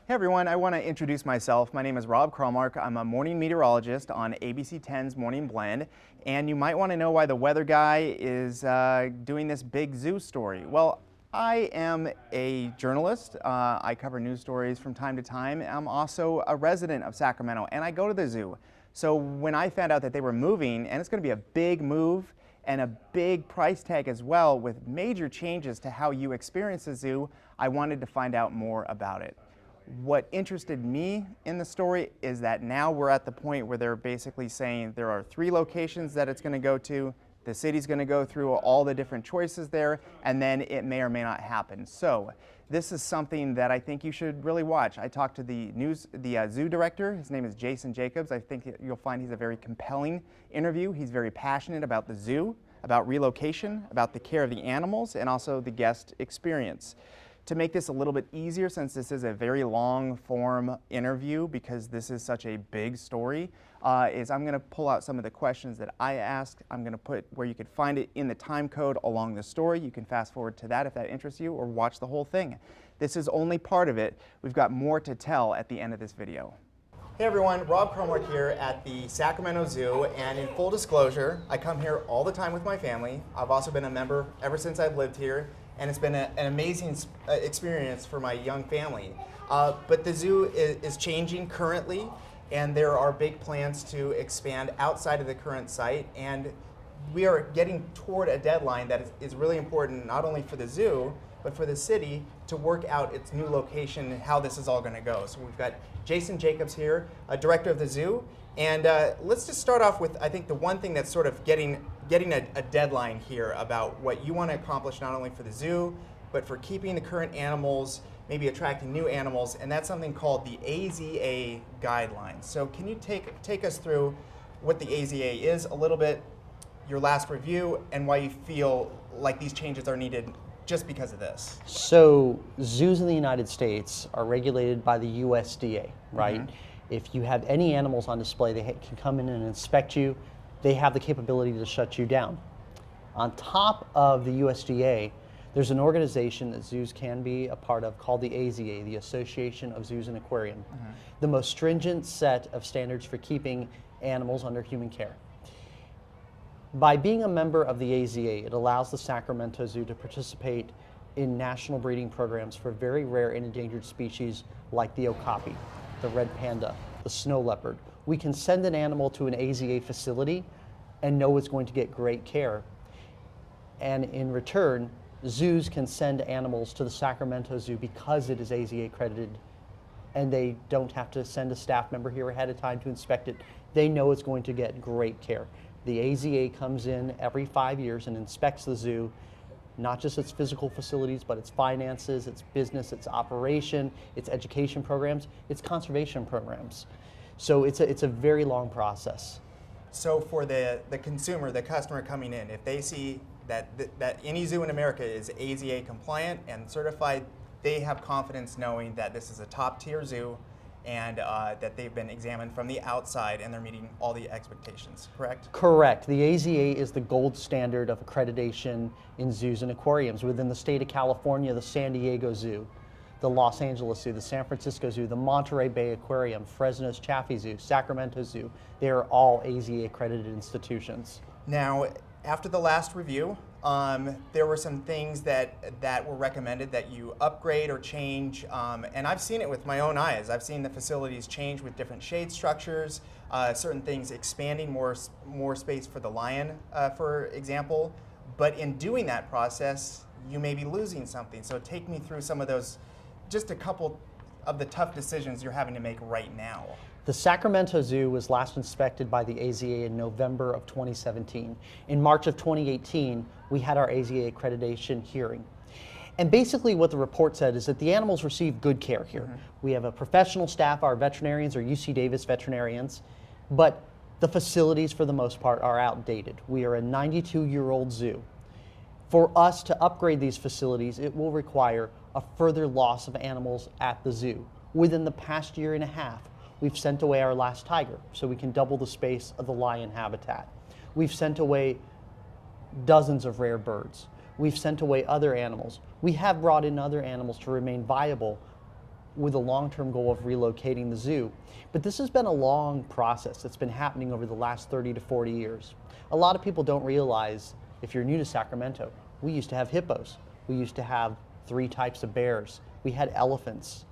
Hey everyone, I want to introduce myself. My name is Rob Kralmark. I'm a morning meteorologist on ABC 10's Morning Blend, and you might want to know why the weather guy is doing this big zoo story. Well, I am a journalist. I cover news stories from time to time. I'm also a resident of Sacramento, and I go to the zoo. So when I found out that they were moving, and it's going to be a big move and a big price tag as well, with major changes to how you experience the zoo, I wanted to find out more about it. What interested me in the story is that now we're at the point where they're basically saying there are 3 locations that it's going to go to. The city's going to go through all the different choices there, and then it may or may not happen. So this is something that I think you should really watch. I talked to the zoo director. His name is Jason Jacobs. I think you'll find he's a very compelling interview. He's very passionate about the zoo, about relocation, about the care of the animals, and also the guest experience. To make this a little bit easier, since this is a very long form interview, because this is such a big story, is I'm going to pull out some of the questions that I asked. I'm going to put where you could find it in the time code along the story. You can fast forward to that if that interests you, or watch the whole thing. This is only part of it. We've got more to tell at the end of this video. Hey everyone, Rob Kralmark here at the Sacramento Zoo, and in full disclosure, I come here all the time with my family. I've also been a member ever since I've lived here, and it's been an amazing experience for my young family. But the zoo is changing currently, and there are big plans to expand outside of the current site, and we are getting toward a deadline that is really important not only for the zoo, but for the city to work out its new location and how this is all going to go. So we've got Jason Jacobs here, director of the zoo, and let's just start off with, I think, the one thing that's sort of getting a deadline here about what you want to accomplish not only for the zoo, but for keeping the current animals, maybe attracting new animals, and that's something called the AZA guidelines. So can you take us through what the AZA is a little bit, your last review, and why you feel like these changes are needed just because of this? So zoos in the United States are regulated by the USDA, right? Mm-hmm. If you have any animals on display, they can come in and inspect you. They have the capability to shut you down. On top of the USDA, there's an organization that zoos can be a part of called the AZA, the Association of Zoos and Aquariums, the most stringent set of standards for keeping animals under human care. By being a member of the AZA, it allows the Sacramento Zoo to participate in national breeding programs for very rare and endangered species like the okapi, the red panda, the snow leopard. We can send an animal to an AZA facility and know it's going to get great care. And in return, zoos can send animals to the Sacramento Zoo because it is AZA accredited, and they don't have to send a staff member here ahead of time to inspect it. They know it's going to get great care. The AZA comes in every 5 years and inspects the zoo, not just its physical facilities, but its finances, its business, its operation, its education programs, its conservation programs. So it's a very long process. So for the consumer, the customer coming in, if they see that any zoo in America is AZA compliant and certified, they have confidence knowing that this is a top tier zoo and that they've been examined from the outside and they're meeting all the expectations, correct? Correct. The AZA is the gold standard of accreditation in zoos and aquariums. Within the state of California, the San Diego Zoo, the Los Angeles Zoo, the San Francisco Zoo, the Monterey Bay Aquarium, Fresno's Chaffee Zoo, Sacramento Zoo, they are all AZA accredited institutions. Now, after the last review, there were some things that were recommended that you upgrade or change, and I've seen it with my own eyes. I've seen the facilities change with different shade structures, certain things expanding more space for the lion, for example. But in doing that process, you may be losing something. So take me through some of those, just a couple of the tough decisions you're having to make right now. The Sacramento Zoo was last inspected by the AZA in November of 2017. In March of 2018, we had our AZA accreditation hearing. And basically what the report said is that the animals receive good care here. We have a professional staff, our veterinarians are UC Davis veterinarians, but the facilities for the most part are outdated. We are a 92-year-old zoo. For us to upgrade these facilities, it will require a further loss of animals at the zoo. Within the past year and a half, we've sent away our last tiger, so we can double the space of the lion habitat. We've sent away dozens of rare birds. We've sent away other animals. We have brought in other animals to remain viable, with a long-term goal of relocating the zoo. But this has been a long process that's been happening over the last 30 to 40 years. A lot of people don't realize, if you're new to Sacramento, we used to have hippos. We used to have 3 types of bears. We had elephants.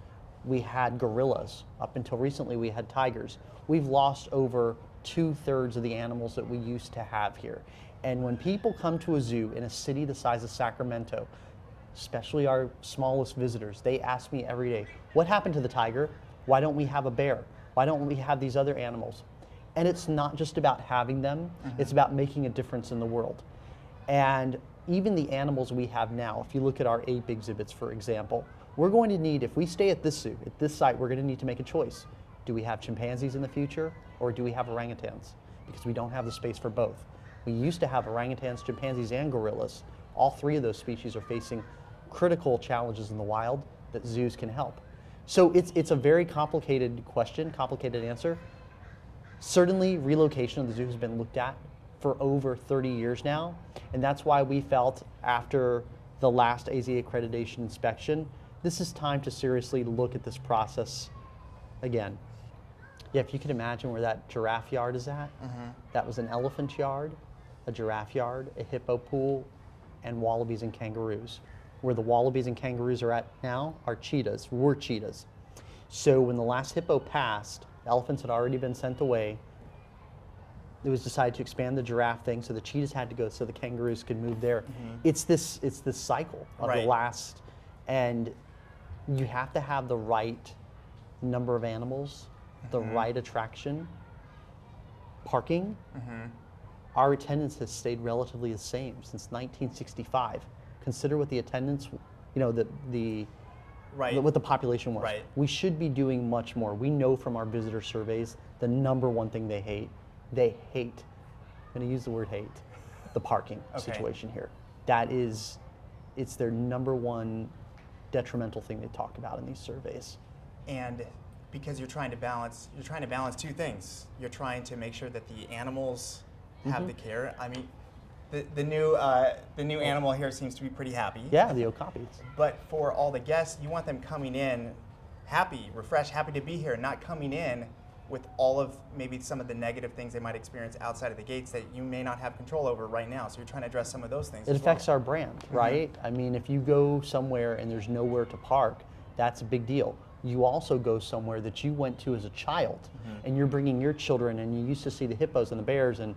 We had gorillas. Up until recently, we had tigers. We've lost over 2/3 of the animals that we used to have here. And when people come to a zoo in a city the size of Sacramento, especially our smallest visitors, they ask me every day, what happened to the tiger? Why don't we have a bear? Why don't we have these other animals? And it's not just about having them, it's about making a difference in the world. And even the animals we have now, if you look at our ape exhibits, for example, we're going to need, if we stay at this zoo, at this site, we're going to need to make a choice. Do we have chimpanzees in the future, or do we have orangutans? Because we don't have the space for both. We used to have orangutans, chimpanzees, and gorillas. All 3 of those species are facing critical challenges in the wild that zoos can help. So it's a very complicated question, complicated answer. Certainly, relocation of the zoo has been looked at for over 30 years now, and that's why we felt after the last AZA accreditation inspection, this is time to seriously look at this process again. Yeah, if you can imagine where that giraffe yard is at, that was an elephant yard, a giraffe yard, a hippo pool, and wallabies and kangaroos. Where the wallabies and kangaroos are at now are cheetahs, were cheetahs. So when the last hippo passed, the elephants had already been sent away. It was decided to expand the giraffe thing, so the cheetahs had to go so the kangaroos could move there. It's this cycle of the last, and you have to have the right number of animals, the right attraction, parking. Our attendance has stayed relatively the same since 1965. Consider what the attendance, what the population was. We should be doing much more. We know from our visitor surveys the number one thing they hate, I'm going to use the word hate, the parking situation here. It's their number one detrimental thing they talk about in these surveys. And because you're trying to balance 2 things. You're trying to make sure that the animals have the care. I mean, the new animal here seems to be pretty happy. Yeah, the okapis. But for all the guests, you want them coming in happy, refreshed, happy to be here, not coming in with all of maybe some of the negative things they might experience outside of the gates that you may not have control over right now. So you're trying to address some of those things. It affects our brand, right? I mean, if you go somewhere and there's nowhere to park, that's a big deal. You also go somewhere that you went to as a child, and you're bringing your children, and you used to see the hippos and the bears and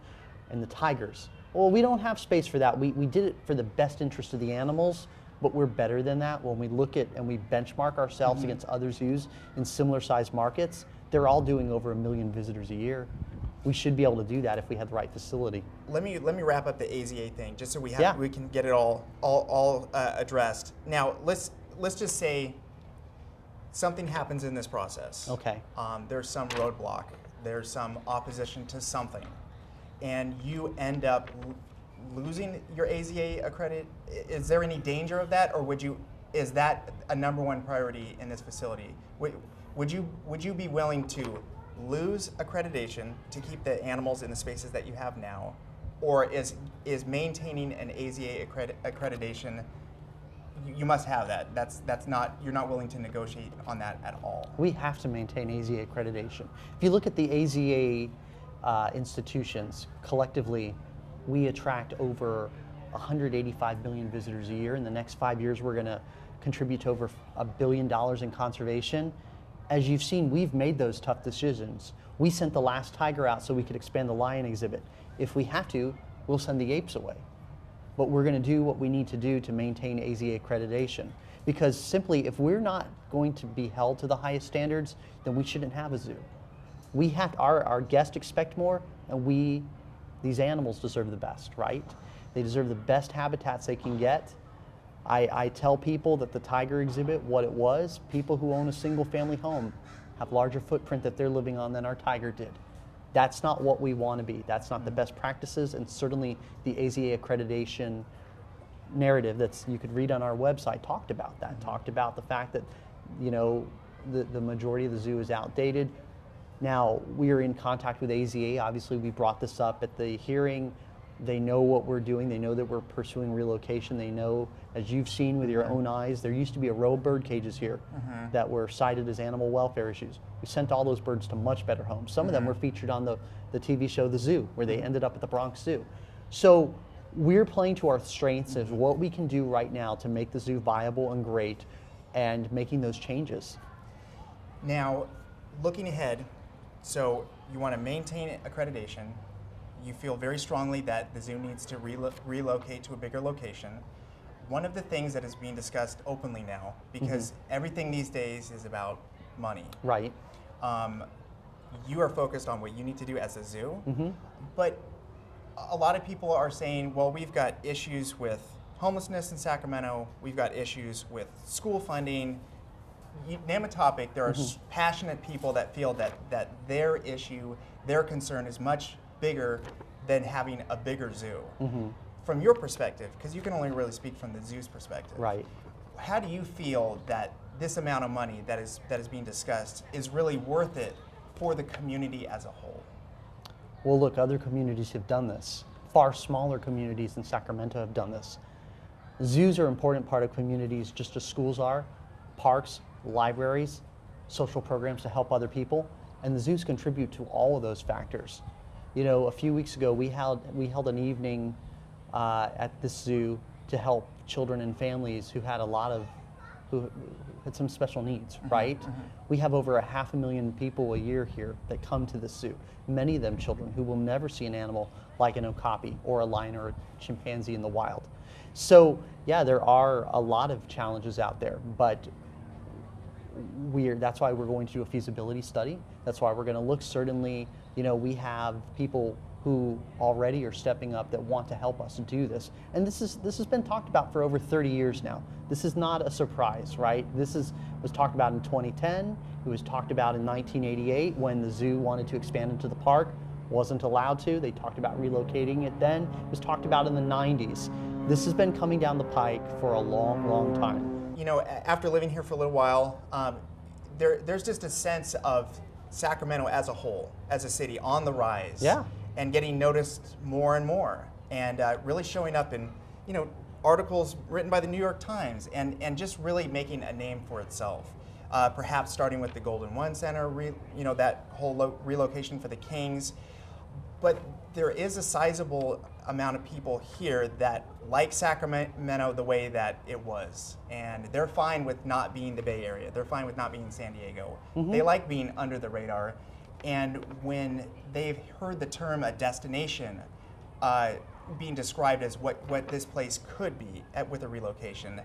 the tigers. Well, we don't have space for that. We did it for the best interest of the animals, but we're better than that. When we look at and we benchmark ourselves against other zoos in similar sized markets, they're all doing over 1 million visitors a year. We should be able to do that if we had the right facility. Let me wrap up the AZA thing, just so we can get it all addressed. Now, let's just say something happens in this process. Okay. There's some roadblock. There's some opposition to something, and you end up losing your AZA accredit. Is there any danger of that, or is that a number one priority in this facility? Would you be willing to lose accreditation to keep the animals in the spaces that you have now, or is maintaining an AZA accreditation? You must have that. That's not, you're not willing to negotiate on that at all. We have to maintain AZA accreditation. If you look at the AZA institutions collectively, we attract over 185 million visitors a year. In the next 5 years, we're going to contribute to over $1 billion in conservation. As you've seen, we've made those tough decisions. We sent the last tiger out so we could expand the lion exhibit. If we have to, we'll send the apes away. But we're going to do what we need to do to maintain AZA accreditation. Because simply, if we're not going to be held to the highest standards, then we shouldn't have a zoo. We have, our guests expect more, and these animals deserve the best, right? They deserve the best habitats they can get. I tell people that the tiger exhibit, what it was, people who own a single family home have larger footprint that they're living on than our tiger did. That's not what we want to be. That's not the best practices, and certainly the AZA accreditation narrative that you could read on our website talked about that, talked about the fact that, the majority of the zoo is outdated. Now, we are in contact with AZA. Obviously, we brought this up at the hearing. They know what we're doing. They know that we're pursuing relocation. They know, as you've seen with your own eyes, there used to be a row of bird cages here that were cited as animal welfare issues. We sent all those birds to much better homes. Some of them were featured on the TV show The Zoo, where they ended up at the Bronx Zoo. So we're playing to our strengths of what we can do right now to make the zoo viable and great, and making those changes. Now, looking ahead, so you want to maintain accreditation. You feel very strongly that the zoo needs to relocate to a bigger location. One of the things that is being discussed openly now, because everything these days is about money. Right. You are focused on what you need to do as a zoo, but a lot of people are saying, well, we've got issues with homelessness in Sacramento, we've got issues with school funding. You name a topic, there are passionate people that feel that their issue, their concern is much bigger than having a bigger zoo. From your perspective, because you can only really speak from the zoo's perspective, Right. how do you feel that this amount of money that is being discussed is really worth it for the community as a whole? Well, look, other communities have done this. Far smaller communities in Sacramento have done this. Zoos are an important part of communities, just as schools are, parks, libraries, social programs to help other people, and the zoos contribute to all of those factors. You know, a few weeks ago, we held an evening at this zoo to help children and families who had who had some special needs, right? We have over 500,000 people a year here that come to the zoo, many of them children who will never see an animal like an okapi or a lion or a chimpanzee in the wild. So yeah, there are a lot of challenges out there, but that's why we're going to do a feasibility study. That's why we're going to look, certainly, you know, we have people who already are stepping up that want to help us do this. And this has been talked about for over 30 years now. This is not a surprise, right? This was talked about in 2010. It was talked about in 1988 when the zoo wanted to expand into the park, wasn't allowed to. They talked about relocating it then. It was talked about in the 90s. This has been coming down the pike for a long, long time. You know, after living here for a little while, there's just a sense of Sacramento as a whole, as a city, on the rise. Yeah. And getting noticed more and more, and really showing up in, you know, articles written by the New York Times, and just really making a name for itself. Perhaps starting with the Golden One Center, you know, that whole relocation for the Kings. But there is a sizable amount of people here that like Sacramento the way that it was, and they're fine with not being the Bay Area. They're fine with not being San Diego. They like being under the radar. And when they've heard the term a destination being described as what this place could be with a relocation,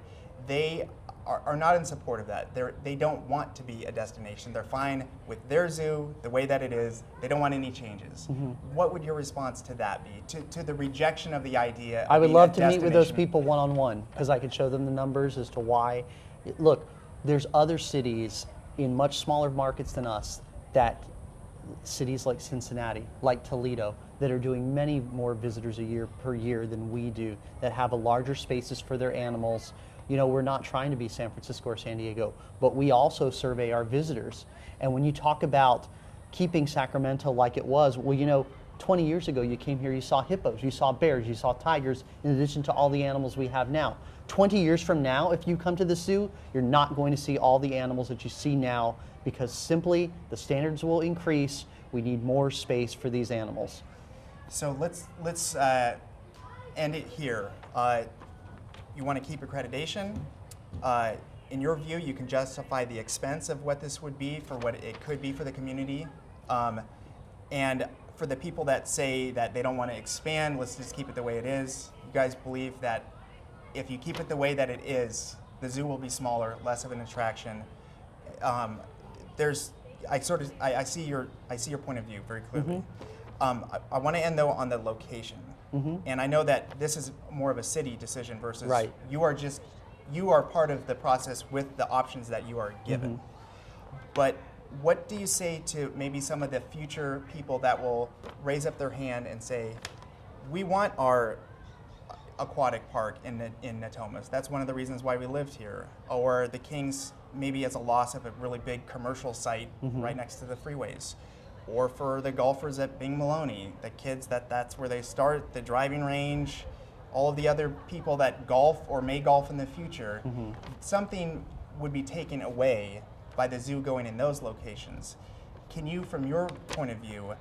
they are not in support of that. They don't want to be a destination. They're fine with their zoo the way that it is. They don't want any changes. What would your response to that be, to the rejection of the idea of I would being love a to meet with those destination? people one-on-one, because I could show them the numbers as to why. Look, there's other cities in much smaller markets than us, that cities like Cincinnati, like Toledo, that are doing many more visitors per year than we do, that have a larger spaces for their animals. You know, we're not trying to be San Francisco or San Diego, but we also survey our visitors. And when you talk about keeping Sacramento like it was, well, you know, 20 years ago you came here, you saw hippos, you saw bears, you saw tigers, in addition to all the animals we have now. 20 years from now, if you come to the zoo, you're not going to see all the animals that you see now, because simply the standards will increase. We need more space for these animals. So let's end it here. You want to keep accreditation. In your view, you can justify the expense of what this would be for what it could be for the community. And for the people that say that they don't want to expand, let's just keep it the way it is. You guys believe that if you keep it the way that it is, the zoo will be smaller, less of an attraction. I see your point of view very clearly. I want to end though on the location, and I know that this is more of a city decision versus you are part of the process with the options that you are given. But what do you say to maybe some of the future people that will raise up their hand and say, we want our aquatic park in Natomas. That's one of the reasons why we lived here. Or the Kings, maybe as a loss of a really big commercial site right next to the freeways. or for the golfers at Bing Maloney, the kids that's where they start, the driving range, all of the other people that golf or may golf in the future, something would be taken away by the zoo going in those locations. Can you, from your point of view,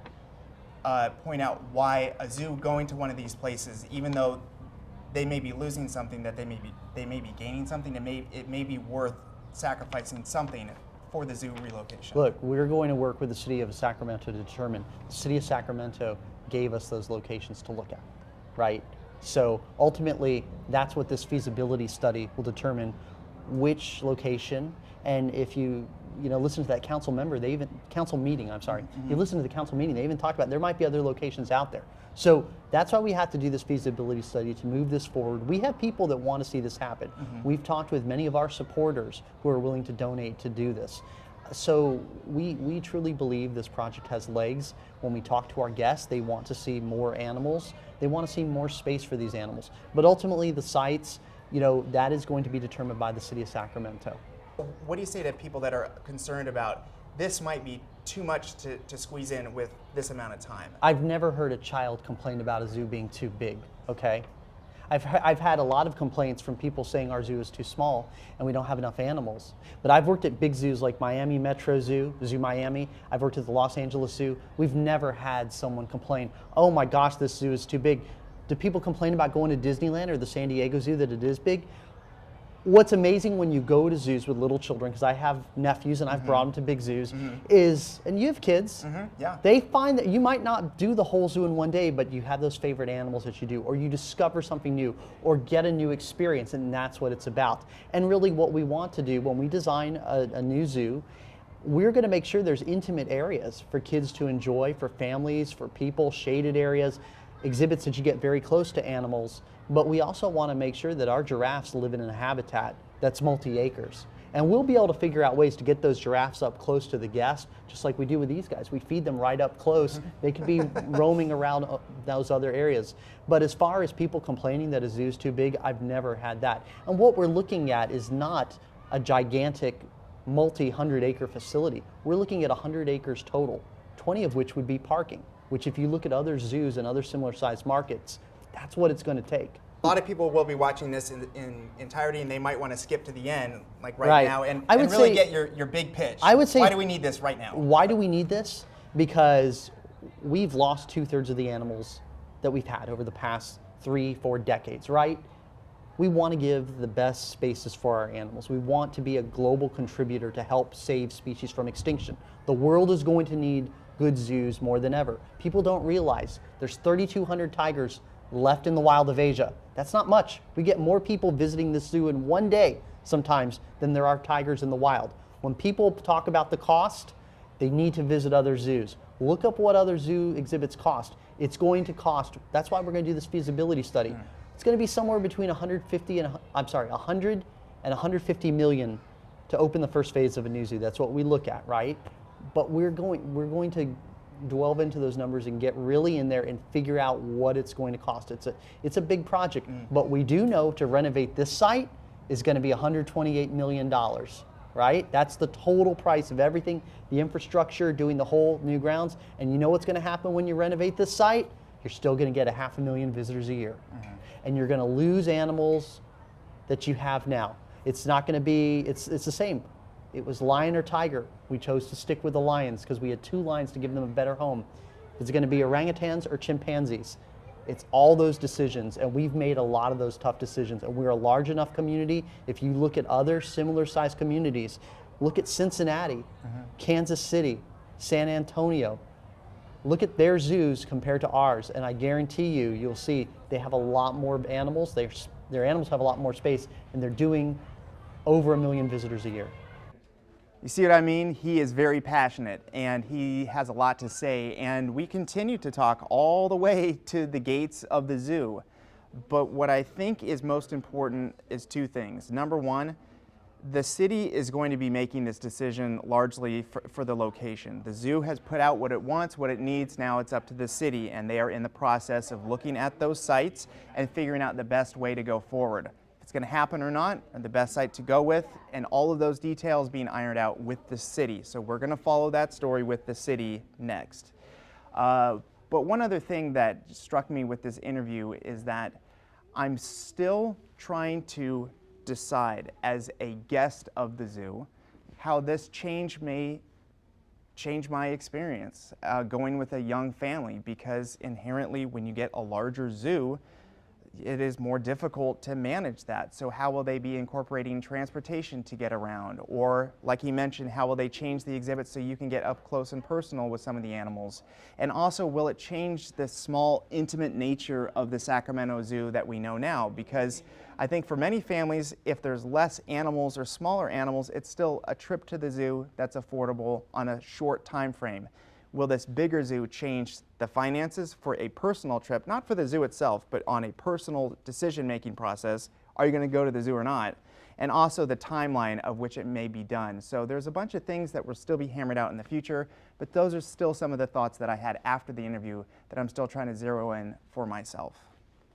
point out why a zoo going to one of these places, even though they may be losing something, that they may be gaining something, it may be worth sacrificing something for the zoo relocation? Look, we're going to work with the city of Sacramento to determine. The city of Sacramento gave us those locations to look at, right? So ultimately, that's what this feasibility study will determine, which location. And if you listen to that council member, council meeting, I'm sorry. You listen to the council meeting, they even talked about there might be other locations out there. So that's why we have to do this feasibility study to move this forward. We have people that want to see this happen. We've talked with many of our supporters who are willing to donate to do this. So we truly believe this project has legs. When we talk to our guests, they want to see more animals. They want to see more space for these animals. But ultimately the sites, that is going to be determined by the city of Sacramento. What do you say to people that are concerned about this might be too much to squeeze in with this amount of time? I've never heard a child complain about a zoo being too big, okay? I've had a lot of complaints from people saying our zoo is too small and we don't have enough animals. But I've worked at big zoos like Miami Metro Zoo, Zoo Miami. I've worked at the Los Angeles Zoo. We've never had someone complain, oh my gosh, this zoo is too big. Do people complain about going to Disneyland or the San Diego Zoo that it is big? What's amazing when you go to zoos with little children, because I have nephews and I've brought them to big zoos, is, and you have kids, they find that you might not do the whole zoo in one day, but you have those favorite animals that you do, or you discover something new, or get a new experience, and that's what it's about. And really what we want to do when we design a new zoo, we're going to make sure there's intimate areas for kids to enjoy, for families, for people, shaded areas, exhibits that you get very close to animals. But we also want to make sure that our giraffes live in a habitat that's multi-acres. And we'll be able to figure out ways to get those giraffes up close to the guests, just like we do with these guys. We feed them right up close. They could be roaming around those other areas. But as far as people complaining that a zoo's too big, I've never had that. And what we're looking at is not a gigantic multi-100-acre facility. We're looking at 100 acres total, 20 of which would be parking, which if you look at other zoos and other similar sized markets, that's what it's going to take. A lot of people will be watching this in entirety, and they might want to skip to the end, like right now, and really get your big pitch. I would say, why do we need this right now? Why do we need this? Because we've lost 2/3 of the animals that we've had over the past 3-4 decades, right? We want to give the best spaces for our animals. We want to be a global contributor to help save species from extinction. The world is going to need good zoos more than ever. People don't realize there's 3,200 tigers left in the wild of Asia. That's not much. We get more people visiting this zoo in one day sometimes than there are tigers in the wild. When people talk about the cost, they need to visit other zoos. Look up what other zoo exhibits cost. It's going to cost, that's why we're going to do this feasibility study. It's going to be somewhere between 100 and 150 million to open the first phase of a new zoo. That's what we look at, right? But we're going to delve into those numbers and get really in there and figure out what it's going to cost. It's a big project, but we do know to renovate this site is going to be $128 million, right? That's the total price of everything, the infrastructure, doing the whole new grounds. And you know what's going to happen when you renovate this site? You're still going to get 500,000 visitors a year. And you're going to lose animals that you have now. It's not going to be, it's the same. It was lion or tiger. We chose to stick with the lions because we had 2 lions to give them a better home. Is it going to be orangutans or chimpanzees? It's all those decisions, and we've made a lot of those tough decisions. And we're a large enough community. If you look at other similar sized communities, look at Cincinnati, Kansas City, San Antonio. Look at their zoos compared to ours, and I guarantee you, you'll see they have a lot more animals. Their animals have a lot more space, and they're doing over 1 million visitors a year. You see what I mean? He is very passionate and he has a lot to say, and we continue to talk all the way to the gates of the zoo. But what I think is most important is 2 things. Number one, the city is going to be making this decision largely for the location. The zoo has put out what it wants, what it needs. Now it's up to the city, and they are in the process of looking at those sites and figuring out the best way to go forward. If it's going to happen or not, and the best site to go with, and all of those details being ironed out with the city. So we're going to follow that story with the city next. But one other thing that struck me with this interview is that I'm still trying to decide as a guest of the zoo how this change may change my experience going with a young family, because inherently when you get a larger zoo, it is more difficult to manage that. So how will they be incorporating transportation to get around? Or like he mentioned, how will they change the exhibits so you can get up close and personal with some of the animals? And also, will it change the small, intimate nature of the Sacramento Zoo that we know now? Because I think for many families, if there's less animals or smaller animals, it's still a trip to the zoo that's affordable on a short time frame. Will this bigger zoo change the finances for a personal trip, not for the zoo itself, but on a personal decision-making process? Are you going to go to the zoo or not? And also the timeline of which it may be done. So there's a bunch of things that will still be hammered out in the future, but those are still some of the thoughts that I had after the interview that I'm still trying to zero in for myself.